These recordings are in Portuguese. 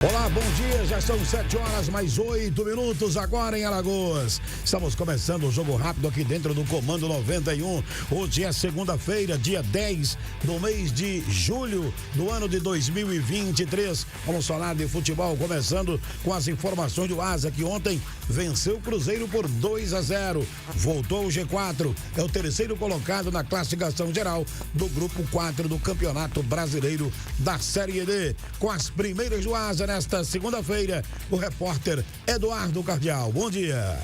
Olá, bom dia, já são 7 horas mais 8 minutos agora em Alagoas. Estamos começando o jogo rápido aqui dentro do Comando 91. Hoje é segunda-feira, dia 10 do mês de julho do ano de 2023. Vamos falar de futebol, começando com as informações do Asa, que ontem venceu o Cruzeiro por 2-0. Voltou ao G4, é o terceiro colocado na classificação geral do Grupo 4 do Campeonato Brasileiro da Série D. Com as primeiras do Asa nesta segunda-feira, o repórter Eduardo Cardial. Bom dia.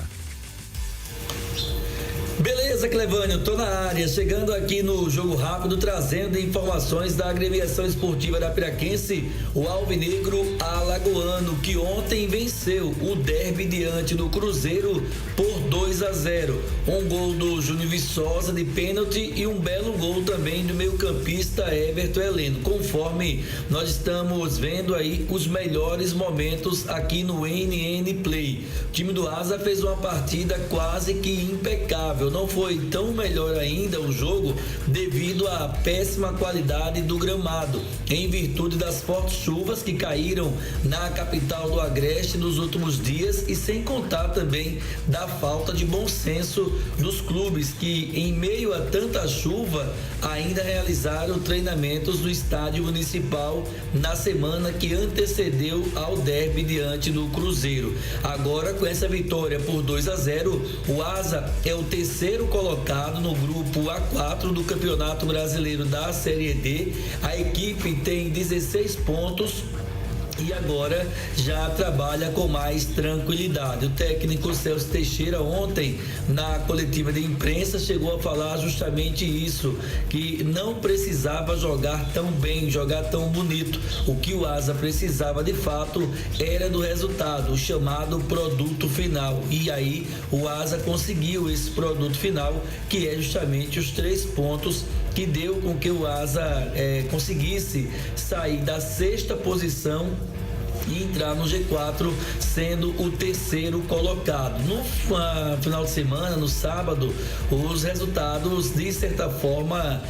Beleza, Clevânio, tô na área, chegando aqui no Jogo Rápido, trazendo informações da agremiação esportiva da Piraquense, o Alvinegro Alagoano, que ontem venceu o derby diante do Cruzeiro por 2-0. Um gol do Júnior Viçosa de pênalti e um belo gol também do meio-campista Everton Heleno, conforme nós estamos vendo aí os melhores momentos aqui no NN Play. O time do Asa fez uma partida quase que impecável. Não foi tão melhor ainda o jogo devido à péssima qualidade do gramado, em virtude das fortes chuvas que caíram na capital do Agreste nos últimos dias, e sem contar também da falta de bom senso dos clubes que, em meio a tanta chuva, ainda realizaram treinamentos no estádio municipal na semana que antecedeu ao derby diante do Cruzeiro. Agora, com essa vitória por 2-0, o Asa é o terceiro colocado no grupo A4 do Campeonato Brasileiro da Série D. A equipe tem 16 pontos e agora já trabalha com mais tranquilidade. O técnico Celso Teixeira ontem, na coletiva de imprensa, chegou a falar justamente isso, que não precisava jogar tão bem, jogar tão bonito. O que o Asa precisava de fato era do resultado, o chamado produto final. E aí o Asa conseguiu esse produto final, que é justamente os 3 pontos que deu com que o Asa conseguisse sair da 6ª posição e entrar no G4, sendo o terceiro colocado. No final de semana, no sábado, os resultados, de certa forma,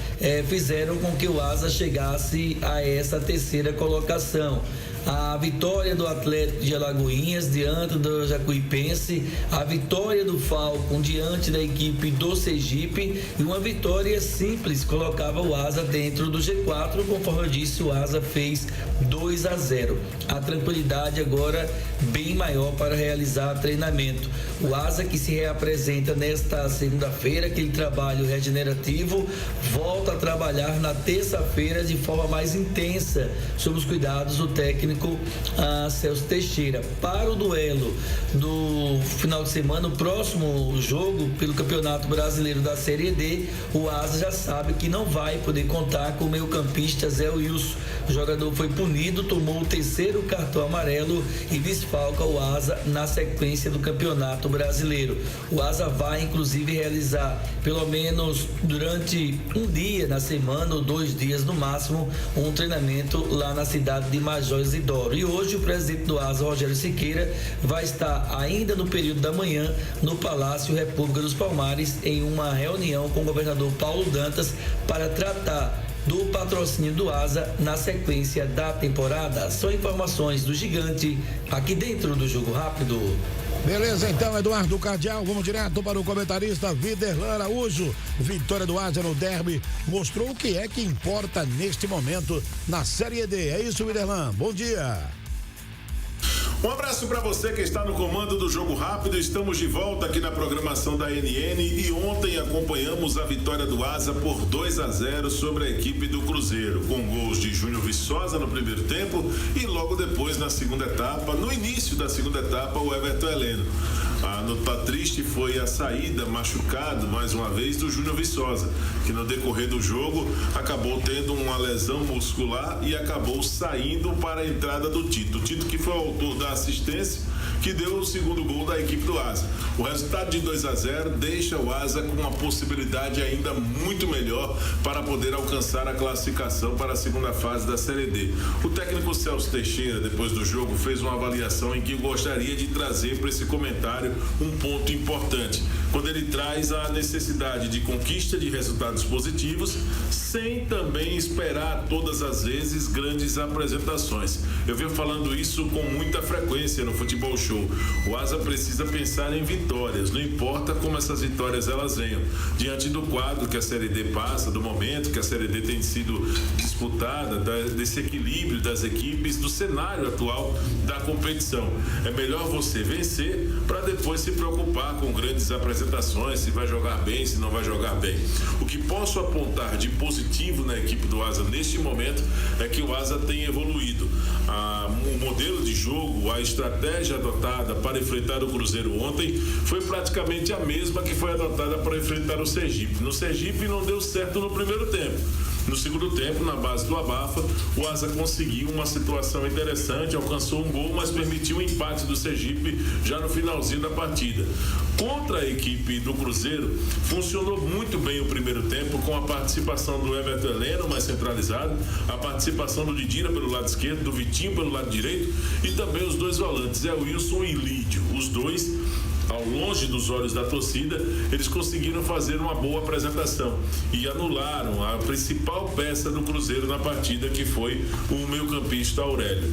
fizeram com que o Asa chegasse a essa terceira colocação. A vitória do Atlético de Alagoinhas diante do Jacuipense, a vitória do Falcon diante da equipe do Sergipe, e uma vitória simples colocava o Asa dentro do G4. Conforme eu disse, o Asa fez 2-0. A tranquilidade agora bem maior para realizar treinamento. O Asa, que se reapresenta nesta segunda-feira, aquele trabalho regenerativo, volta a trabalhar na terça-feira de forma mais intensa, sob os cuidados do técnico Celso Teixeira. Para o duelo do final de semana, o próximo jogo pelo Campeonato Brasileiro da Série D, o Asa já sabe que não vai poder contar com o meio-campista Zé Wilson. O jogador foi punido, tomou o terceiro cartão amarelo e desfalca o Asa na sequência do Campeonato Brasileiro. O Asa vai inclusive realizar, pelo menos durante um dia na semana ou 2 dias no máximo, um treinamento lá na cidade de Major Isidoro. E hoje o presidente do Asa, Rogério Siqueira, vai estar ainda no período da manhã no Palácio República dos Palmares, em uma reunião com o governador Paulo Dantas, para tratar do patrocínio do Asa na sequência da temporada. São informações do Gigante aqui dentro do Jogo Rápido. Beleza, então, Eduardo Cardial, vamos direto para o comentarista Viderlan Araújo. Vitória do Asa no derby mostrou o que é que importa neste momento na Série D. É isso, Viderlan, bom dia. Um abraço para você que está no comando do Jogo Rápido. Estamos de volta aqui na programação da NN e ontem acompanhamos a vitória do Asa por 2-0 sobre a equipe do Cruzeiro, com gols de Júnior Viçosa no primeiro tempo e logo depois na segunda etapa, no início da segunda etapa, o Everton Heleno. A nota triste foi a saída, machucado mais uma vez, do Júnior Viçosa, que no decorrer do jogo acabou tendo uma lesão muscular e acabou saindo para a entrada do Tito. O Tito, que foi o autor da assistência que deu o segundo gol da equipe do Asa. O resultado de 2-0 deixa o Asa com uma possibilidade ainda muito melhor para poder alcançar a classificação para a segunda fase da Série D. O técnico Celso Teixeira, depois do jogo, fez uma avaliação em que gostaria de trazer para esse comentário adversário um ponto importante, quando ele traz a necessidade de conquista de resultados positivos, sem também esperar todas as vezes grandes apresentações. Eu venho falando isso com muita frequência no Futebol Show. O Asa precisa pensar em vitórias, não importa como essas vitórias elas venham, diante do quadro que a Série D passa, do momento que a Série D tem sido disputada, desse equilíbrio das equipes, do cenário atual da competição. É melhor você vencer para depois se preocupar com grandes apresentações, se vai jogar bem, se não vai jogar bem. O que posso apontar de positivo na equipe do Asa neste momento é que o Asa tem evoluído. O modelo de jogo, a estratégia adotada para enfrentar o Cruzeiro ontem foi praticamente a mesma que foi adotada para enfrentar o Sergipe. No Sergipe não deu certo no primeiro tempo. No segundo tempo, na base do abafa, o Asa conseguiu uma situação interessante, alcançou um gol, mas permitiu o empate do Sergipe já no finalzinho da partida. Contra a equipe do Cruzeiro, funcionou muito bem o primeiro tempo, com a participação do Everton Heleno mais centralizado, a participação do Didira pelo lado esquerdo, do Vitinho pelo lado direito e também os dois volantes, Wilson e Lídio. Os dois, ao longe dos olhos da torcida, eles conseguiram fazer uma boa apresentação e anularam a principal peça do Cruzeiro na partida, que foi o meio-campista Aurélio.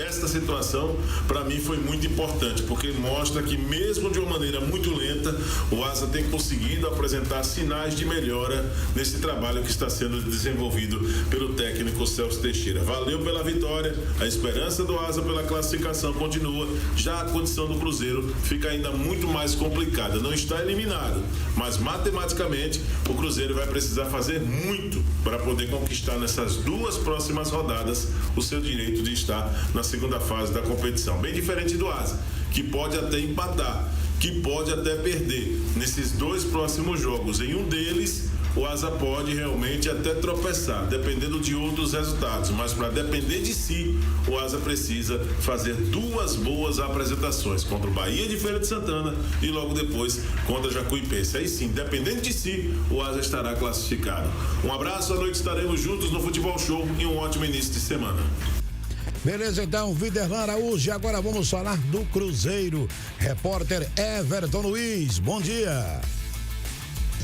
Esta situação, para mim, foi muito importante, porque mostra que, mesmo de uma maneira muito lenta, o Asa tem conseguido apresentar sinais de melhora nesse trabalho que está sendo desenvolvido pelo técnico Celso Teixeira. Valeu pela vitória, a esperança do Asa pela classificação continua, já a condição do Cruzeiro fica ainda muito mais complicada. Não está eliminado, mas matematicamente o Cruzeiro vai precisar fazer muito para poder conquistar nessas duas próximas rodadas o seu direito de estar na segunda fase da competição. Bem diferente do Asa, que pode até empatar, que pode até perder nesses dois próximos jogos. Em um deles, o Asa pode realmente até tropeçar, dependendo de outros resultados, mas para depender de si, o Asa precisa fazer duas boas apresentações, contra o Bahia de Feira de Santana e logo depois contra Jacuipense. Aí sim, dependendo de si, o Asa estará classificado. Um abraço, à noite estaremos juntos no Futebol Show e um ótimo início de semana. Beleza, então, Viderlan Araújo, agora vamos falar do Cruzeiro. Repórter Everton Luiz, bom dia.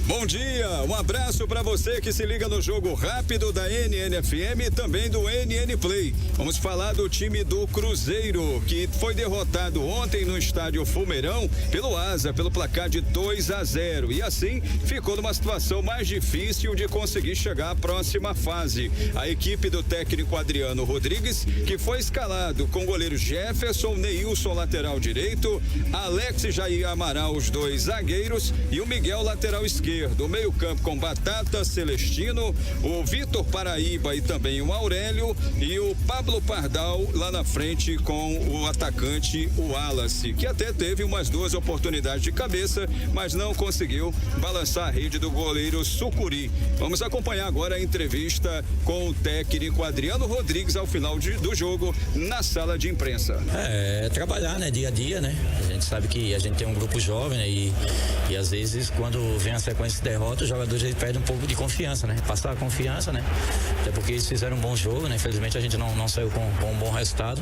Bom dia, um abraço para você que se liga no Jogo Rápido da NNFM e também do NN Play. Vamos falar do time do Cruzeiro, que foi derrotado ontem no estádio Fumeirão pelo Asa, pelo placar de 2-0, e assim ficou numa situação mais difícil de conseguir chegar à próxima fase. A equipe do técnico Adriano Rodrigues, que foi escalado com o goleiro Jefferson, Neilson lateral direito, Alex e Jair Amaral, os dois zagueiros, e o Miguel lateral esquerdo. Do meio campo com Batata, Celestino, o Vitor Paraíba e também o Aurélio, e o Pablo Pardal lá na frente com o atacante, o Wallace, que até teve umas duas oportunidades de cabeça, mas não conseguiu balançar a rede do goleiro Sucuri. Vamos acompanhar agora a entrevista com o técnico Adriano Rodrigues ao final do jogo na sala de imprensa. Trabalhar, né, dia a dia, né? A gente sabe que a gente tem um grupo jovem, né, e às vezes quando vem a sequência de derrota, os jogadores perdem um pouco de confiança, né? Passar a confiança, né? Até porque eles fizeram um bom jogo, né? Infelizmente a gente não saiu com um bom resultado,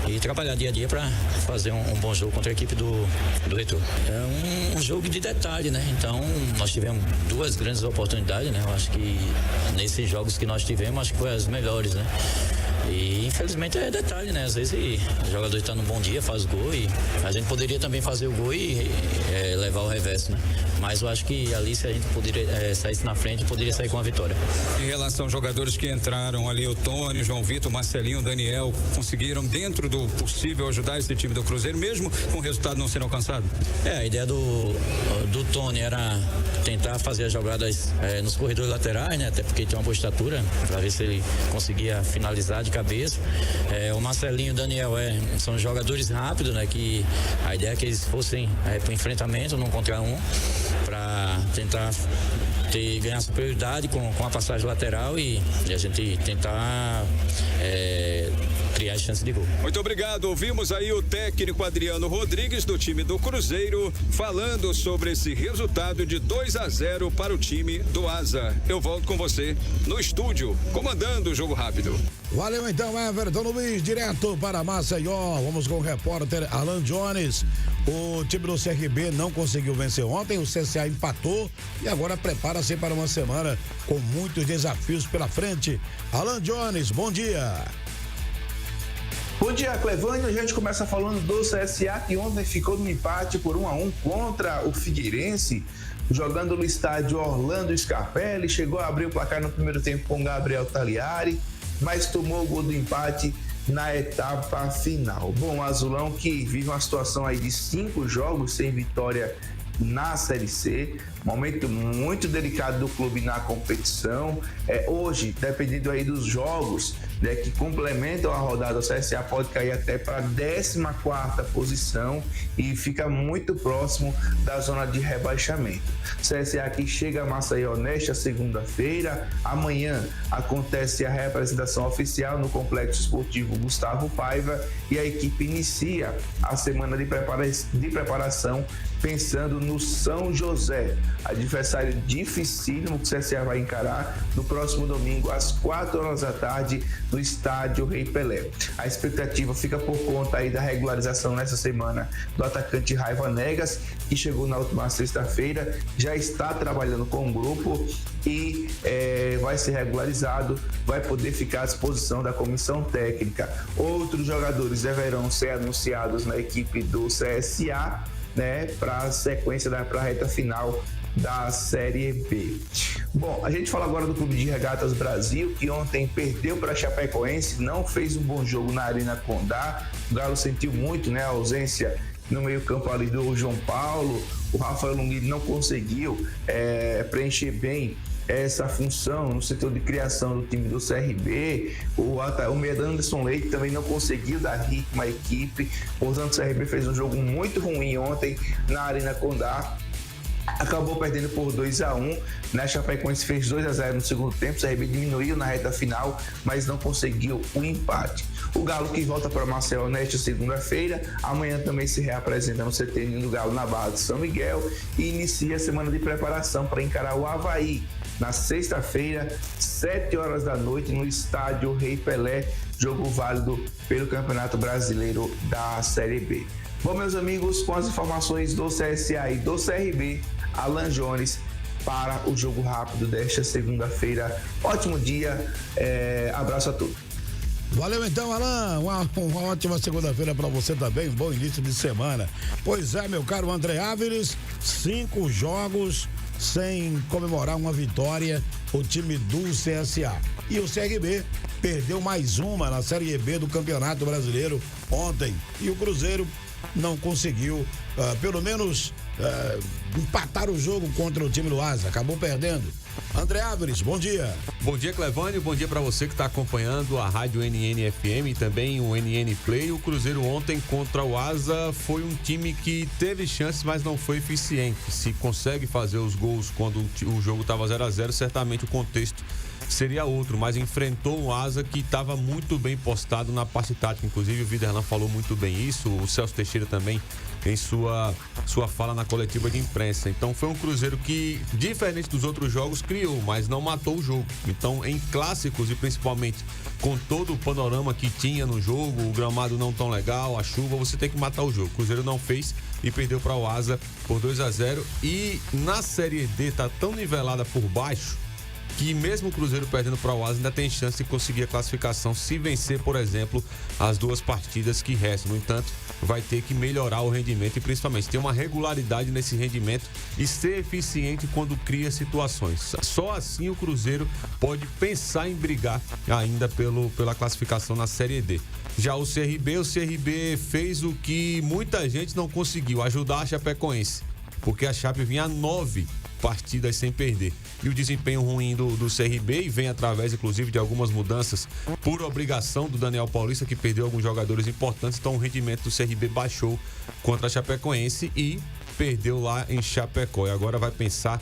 e trabalhar dia a dia para fazer um bom jogo contra a equipe do Retrô. É um jogo de detalhe, né? Então nós tivemos duas grandes oportunidades, né? Eu acho que nesses jogos que nós tivemos, acho que foi as melhores, né? E infelizmente é detalhe, né? Às vezes o jogador está num bom dia, faz gol, e a gente poderia também fazer o gol e levar o reverso, né? Mas eu acho que ali, se a gente poderia saísse na frente, poderia sair com a vitória. Em relação aos jogadores que entraram ali, o Tony, João Vitor, Marcelinho, Daniel, conseguiram dentro do possível ajudar esse time do Cruzeiro, mesmo com o resultado não sendo alcançado? A ideia do Tony era tentar fazer as jogadas nos corredores laterais, né? Até porque tem uma boa estatura, para ver se ele conseguia finalizar de cabeça. O Marcelinho e o Daniel são jogadores rápidos, né? Que a ideia é que eles fossem para o enfrentamento, num contra um, para tentar ganhar superioridade com a passagem lateral e a gente tentar criar chance de gol. Muito obrigado. Ouvimos aí o técnico Adriano Rodrigues do time do Cruzeiro falando sobre esse resultado de 2-0 para o time do Asa. Eu volto com você no estúdio, comandando o Jogo Rápido. Valeu então, Everton Luiz, direto para Maceió. Vamos com o repórter Alan Jones. O time do CRB não conseguiu vencer ontem, o CSA empatou e agora prepara-se para uma semana com muitos desafios pela frente. Alan Jones, bom dia. Bom dia, Clevânio. A gente começa falando do CSA, que ontem ficou no empate por 1-1 contra o Figueirense, jogando no estádio Orlando Scarpelli. Chegou a abrir o placar no primeiro tempo com Gabriel Tagliari, mas tomou o gol do empate na etapa final. Bom, o Azulão, que vive uma situação aí de 5 jogos sem vitória na Série C, momento muito delicado do clube na competição. Hoje, dependendo aí dos jogos, né, que complementam a rodada, o CSA pode cair até para a 14ª posição e fica muito próximo da zona de rebaixamento. O CSA que chega a Maceió nesta segunda-feira. Amanhã acontece a reapresentação oficial no Complexo Esportivo Gustavo Paiva e a equipe inicia a semana de preparação pensando no São José, adversário dificílimo que o CSA vai encarar no próximo domingo às 4h da tarde no estádio Rei Pelé. A expectativa fica por conta aí da regularização nessa semana do atacante Raiva Negas, que chegou na última sexta-feira, já está trabalhando com o grupo e vai ser regularizado, vai poder ficar à disposição da comissão técnica. Outros jogadores deverão ser anunciados na equipe do CSA, né, para a sequência para a reta final da Série B. Bom, a gente fala agora do Clube de Regatas Brasil, que ontem perdeu para a Chapecoense, não fez um bom jogo na Arena Condá. O Galo sentiu muito, né, a ausência no meio-campo ali do João Paulo. O Rafael Longuini não conseguiu preencher bem essa função no setor de criação do time do CRB. O meia Anderson Leite também não conseguiu dar ritmo à equipe. Portanto, o CRB fez um jogo muito ruim ontem na Arena Condá. Acabou perdendo por 2-1, né? Chapecoense fez 2-0 no segundo tempo. O CRB diminuiu na reta final, mas não conseguiu o empate. O Galo, que volta para Maceió nesta segunda-feira, amanhã também se reapresenta no CT do Galo na Barra de São Miguel e inicia a semana de preparação para encarar o Avaí na sexta-feira, 7h da noite, no estádio Rei Pelé, jogo válido pelo Campeonato Brasileiro da Série B. Bom, meus amigos, com as informações do CSA e do CRB, Alan Jones para o Jogo Rápido desta segunda-feira. Ótimo dia, abraço a todos. Valeu então, Alan, uma ótima segunda-feira para você também, um bom início de semana. Pois é, meu caro André Áviles, 5 jogos sem comemorar uma vitória, o time do CSA. E o CRB perdeu mais uma na Série B do Campeonato Brasileiro ontem. E o Cruzeiro não conseguiu, pelo menos, empatar o jogo contra o time do Asa. Acabou perdendo. André Áviles, bom dia. Bom dia, Clevânio. Bom dia para você que está acompanhando a Rádio NN FM e também o NN Play. O Cruzeiro ontem contra o Asa foi um time que teve chances, mas não foi eficiente. Se consegue fazer os gols quando o jogo estava 0-0, certamente o contexto seria outro, mas enfrentou o Asa que estava muito bem postado na parte tática. Inclusive o Viderlan falou muito bem isso, o Celso Teixeira também em sua fala na coletiva de imprensa. Então foi um Cruzeiro que, diferente dos outros jogos, criou, mas não matou o jogo. Então em clássicos e principalmente com todo o panorama que tinha no jogo, o gramado não tão legal, a chuva, você tem que matar o jogo. O Cruzeiro não fez e perdeu para o Asa por 2-0. E na Série D tá tão nivelada por baixo que mesmo o Cruzeiro perdendo para o Asa ainda tem chance de conseguir a classificação se vencer, por exemplo, as 2 partidas que restam. No entanto, vai ter que melhorar o rendimento e principalmente ter uma regularidade nesse rendimento e ser eficiente quando cria situações. Só assim o Cruzeiro pode pensar em brigar ainda pela classificação na Série D. Já o CRB fez o que muita gente não conseguiu, ajudar a Chapecoense, porque a Chape vinha a 9 partidas sem perder. E o desempenho ruim do CRB vem através, inclusive, de algumas mudanças por obrigação do Daniel Paulista, que perdeu alguns jogadores importantes. Então o rendimento do CRB baixou contra a Chapecoense e perdeu lá em Chapecó. E agora vai pensar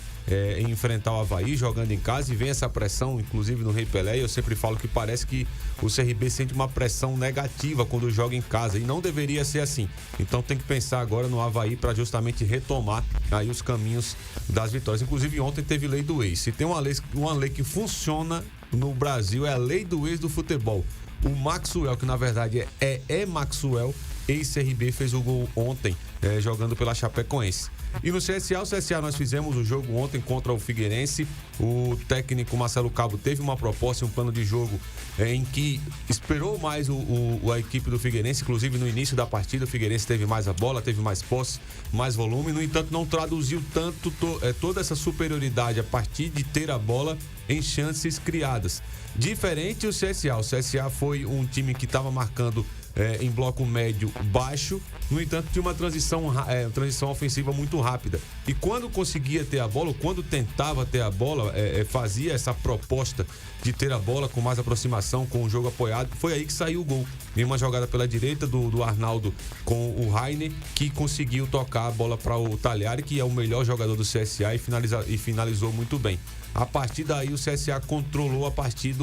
em enfrentar o Avaí jogando em casa, e vem essa pressão, inclusive no Rei Pelé. Eu sempre falo que parece que o CRB sente uma pressão negativa quando joga em casa, e não deveria ser assim. Então tem que pensar agora no Avaí para justamente retomar aí os caminhos das vitórias. Inclusive ontem teve lei do ex. Se tem uma lei que funciona no Brasil, é a lei do ex do futebol. O Maxwell, que na verdade é Maxwell, ex-CRB, fez o gol ontem, jogando pela Chapecoense. E no CSA, nós fizemos o jogo ontem contra o Figueirense. O técnico Marcelo Cabo teve uma proposta, um plano de jogo em que esperou mais a equipe do Figueirense. Inclusive no início da partida o Figueirense teve mais a bola, teve mais posse, mais volume. No entanto, não traduziu tanto toda essa superioridade a partir de ter a bola em chances criadas. Diferente o CSA. O CSA foi um time que estava marcando em bloco médio baixo, no entanto tinha uma transição ofensiva muito rápida, e quando conseguia ter a bola, ou quando tentava ter a bola, fazia essa proposta de ter a bola com mais aproximação, com o jogo apoiado. Foi aí que saiu o gol, em uma jogada pela direita do Arnaldo com o Rainer, que conseguiu tocar a bola para o Talhari, que é o melhor jogador do CSA, e finalizou muito bem. A partir daí o CSA controlou a partir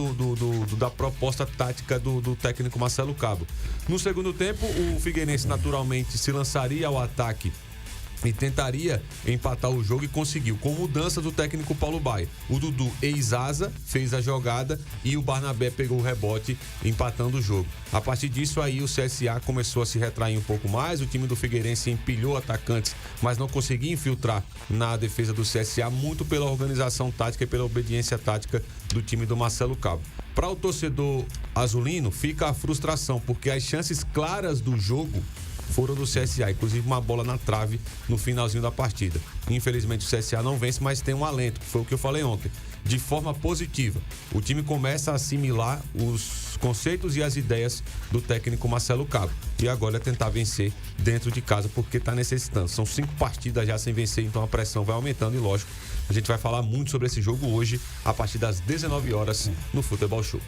da proposta tática do técnico Marcelo Cabo. No segundo tempo, o Figueirense naturalmente se lançaria ao ataque e tentaria empatar o jogo, e conseguiu, com mudança do técnico Paulo Baia. O Dudu, ex-asa, fez a jogada e o Barnabé pegou o rebote, empatando o jogo. A partir disso aí o CSA começou a se retrair um pouco mais. O time do Figueirense empilhou atacantes, mas não conseguia infiltrar na defesa do CSA, muito pela organização tática e pela obediência tática do time do Marcelo Cabo. Para o torcedor azulino fica a frustração, porque as chances claras do jogo foram do CSA, inclusive uma bola na trave no finalzinho da partida. Infelizmente o CSA não vence, mas tem um alento, que foi o que eu falei ontem. De forma positiva, o time começa a assimilar os conceitos e as ideias do técnico Marcelo Cabo, e agora é tentar vencer dentro de casa, porque está necessitando. São 5 partidas já sem vencer, então a pressão vai aumentando, e lógico, a gente vai falar muito sobre esse jogo hoje, a partir das 19 horas no Futebol Show.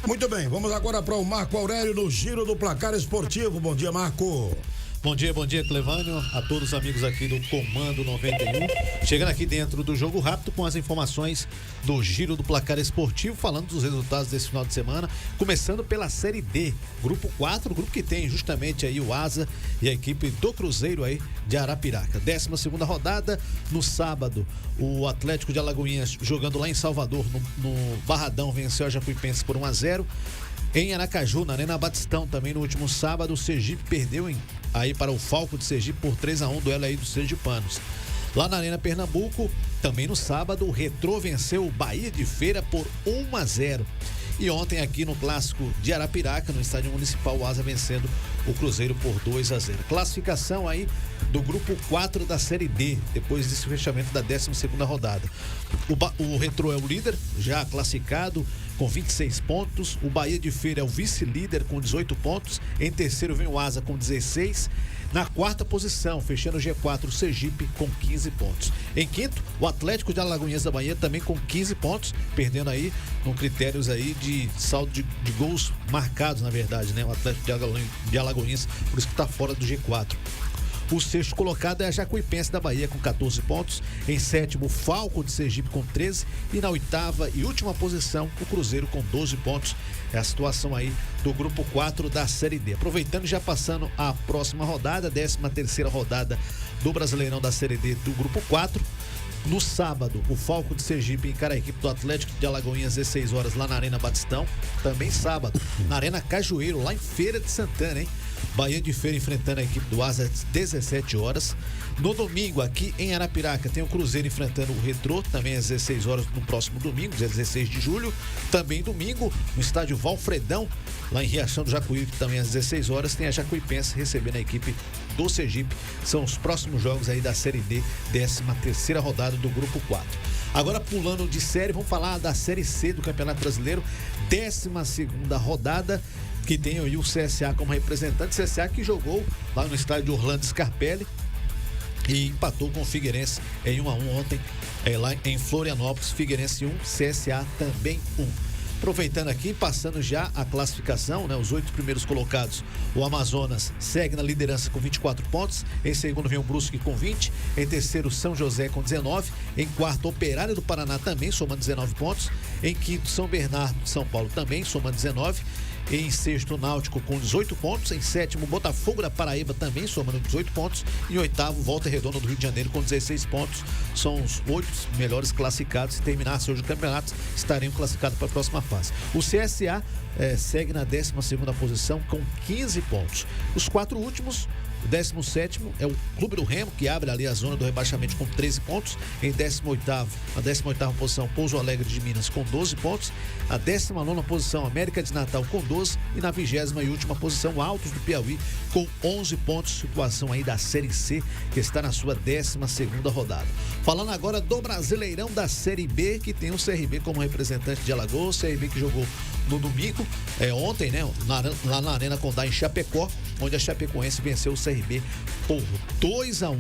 Muito bem, vamos agora para o Marco Aurélio no Giro do Placar Esportivo. Bom dia, Marco. Bom dia, Clevânio, a todos os amigos aqui do Comando 91, chegando aqui dentro do Jogo Rápido com as informações do Giro do Placar Esportivo, falando dos resultados desse final de semana, começando pela Série D, Grupo 4, grupo que tem justamente aí o Asa e a equipe do Cruzeiro aí de Arapiraca. 12ª rodada, no sábado, o Atlético de Alagoinhas, jogando lá em Salvador, no Barradão, venceu a Jacuipense por 1-0. Em Aracaju, na Arena Batistão, também no último sábado, o Sergipe perdeu aí para o Falco de Sergipe por 3-1, duelo aí dos sergipanos. Lá na Arena Pernambuco, também no sábado, o Retrô venceu o Bahia de Feira por 1-0. E ontem aqui no Clássico de Arapiraca, no Estádio Municipal, o Asa vencendo o Cruzeiro por 2-0. Classificação aí do Grupo 4 da Série D, depois desse fechamento da 12ª rodada. O Retrô é o líder, já classificado, com 26 pontos. O Bahia de Feira é o vice-líder com 18 pontos. Em terceiro vem o Asa com 16. Na quarta posição, fechando o G4, o Sergipe com 15 pontos. Em quinto, o Atlético de Alagoinhas da Bahia também com 15 pontos, perdendo aí com critérios aí de saldo de gols marcados, na verdade, né? O Atlético de Alagoinhas, por isso que está fora do G4. O sexto colocado é a Jacuipense da Bahia com 14 pontos. Em sétimo, o Falco de Sergipe com 13. E na oitava e última posição, o Cruzeiro com 12 pontos. É a situação aí do Grupo 4 da Série D. Aproveitando, já passando a próxima rodada, 13ª rodada do Brasileirão da Série D do Grupo 4. No sábado, o Falco de Sergipe encara a equipe do Atlético de Alagoinhas, 16 horas, lá na Arena Batistão. Também sábado, na Arena Cajueiro, lá em Feira de Santana, hein? Bahia de Feira enfrentando a equipe do Asa, às 17 horas. No domingo, aqui em Arapiraca, tem o Cruzeiro enfrentando o Retrô, também às 16 horas no próximo domingo, dia 16 de julho. Também domingo, no estádio Valfredão, lá em Riachão do Jacuípe, também às 16 horas, tem a Jacuipense recebendo a equipe do Sergipe. São os próximos jogos aí da Série D, 13ª rodada do Grupo 4. Agora, pulando de série, vamos falar da Série C do Campeonato Brasileiro, 12ª rodada, que tem aí o CSA como representante. CSA que jogou lá no estádio Orlando Scarpelli e empatou com o Figueirense em 1-1 ontem, lá em Florianópolis. Figueirense 1, CSA também 1. Aproveitando aqui, passando já a classificação, né? Os 8 primeiros colocados. O Amazonas segue na liderança com 24 pontos. Em segundo vem o Brusque com 20. Em terceiro, São José com 19. Em quarto, Operário do Paraná também, somando 19 pontos. Em quinto, São Bernardo de São Paulo também, somando 19. Em sexto, Náutico com 18 pontos. Em sétimo, Botafogo da Paraíba também somando 18 pontos. Em oitavo, Volta Redonda do Rio de Janeiro com 16 pontos. São os 8 melhores classificados. Se terminasse hoje o campeonato, estariam classificados para a próxima fase. O CSA segue na 12ª posição com 15 pontos. Os 4 últimos, o 17º é o Clube do Remo, que abre ali a zona do rebaixamento com 13 pontos. Em 18º, na 18ª posição, Pouso Alegre de Minas com 12 pontos. A 19ª posição, América de Natal com 12. E na 20ª e última posição, Altos do Piauí com 11 pontos. Situação aí da Série C, que está na sua 12ª rodada. Falando agora do Brasileirão da Série B, que tem o CRB como representante de Alagoas. O CRB que jogou no domingo, ontem, né? Lá na Arena Condá, em Chapecó, onde a Chapecoense venceu o CRB por 2-1.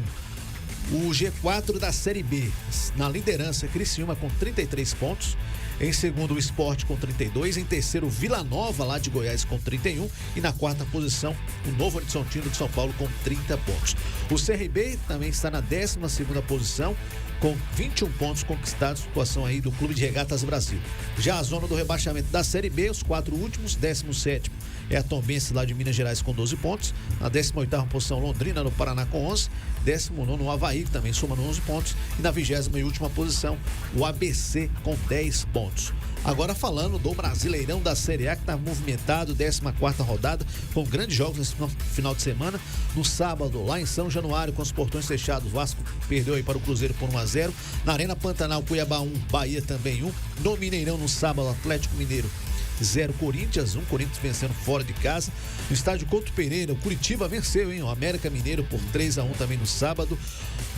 O G4 da Série B, na liderança, Criciúma com 33 pontos. Em segundo, o Sport com 32. Em terceiro, Vila Nova, lá de Goiás, com 31. E na quarta posição, o Novo Horizontino de São Paulo, com 30 pontos. O CRB também está na 12ª posição, com 21 pontos conquistados, situação aí do Clube de Regatas Brasil. Já a zona do rebaixamento da Série B, os 4 últimos, 17º é a Tombense lá de Minas Gerais com 12 pontos. Na 18ª posição, Londrina no Paraná com 11. 19º, o Avaí também somando 11 pontos. E na 20ª e última posição, o ABC com 10 pontos. Agora falando do Brasileirão da Série A, que está movimentado, 14ª rodada, com grandes jogos nesse final de semana. No sábado, lá em São Januário, com os portões fechados, o Vasco perdeu aí para o Cruzeiro por 1-0. Na Arena Pantanal, Cuiabá 1, Bahia também 1. No Mineirão, no sábado, Atlético Mineiro 0, Corinthians 1, Corinthians vencendo fora de casa. No estádio Couto Pereira, o Curitiba venceu, hein? O América Mineiro por 3-1 também no sábado.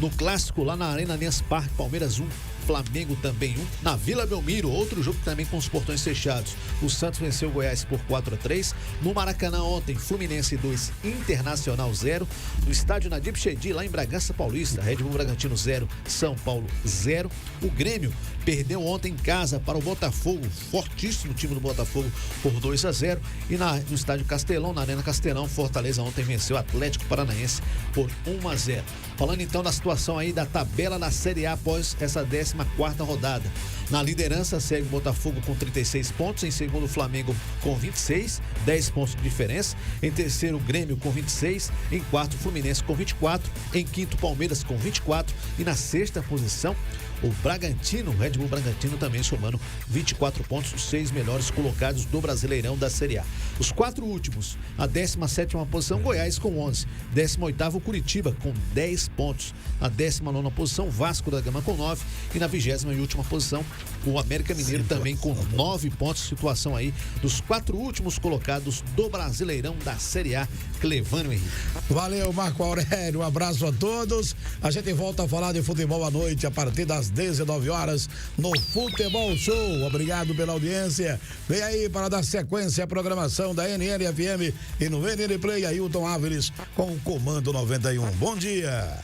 No clássico, lá na Arena Allianz Parque, Palmeiras 1, Flamengo também 1. Na Vila Belmiro, outro jogo também com os portões fechados. O Santos venceu o Goiás por 4-3. No Maracanã ontem, Fluminense 2, Internacional 0. No estádio Nadib Chedi, lá em Bragança Paulista, Red Bull Bragantino 0, São Paulo 0. O Grêmio perdeu ontem em casa para o Botafogo, fortíssimo time do Botafogo, por 2-0. E no estádio Castelão, na Arena Castelão, Fortaleza ontem venceu o Atlético Paranaense por 1-0. Falando então da situação aí da tabela da Série A após essa 14ª rodada. Na liderança segue o Botafogo com 36 pontos, em segundo o Flamengo com 26, 10 pontos de diferença. Em terceiro, o Grêmio com 26, em quarto, o Fluminense com 24, em quinto, Palmeiras com 24 e na sexta posição, o Bragantino, o Red Bull Bragantino também somando 24 pontos, os 6 melhores colocados do Brasileirão da Série A. Os 4 últimos, a 17ª posição, Goiás com 11, 18º, Curitiba com 10 pontos, a 19ª posição, Vasco da Gama com 9 e na 20ª e última posição, o América Mineiro também com 9 pontos, situação aí dos 4 últimos colocados do Brasileirão da Série A. Clevânio Henrique. Valeu, Marco Aurélio, um abraço a todos. A gente volta a falar de futebol à noite a partir das 19 horas no Futebol Show. Obrigado pela audiência. Vem aí para dar sequência à programação da NNFM e no NN Play, Ailton Áviles com o Comando 91. Bom dia.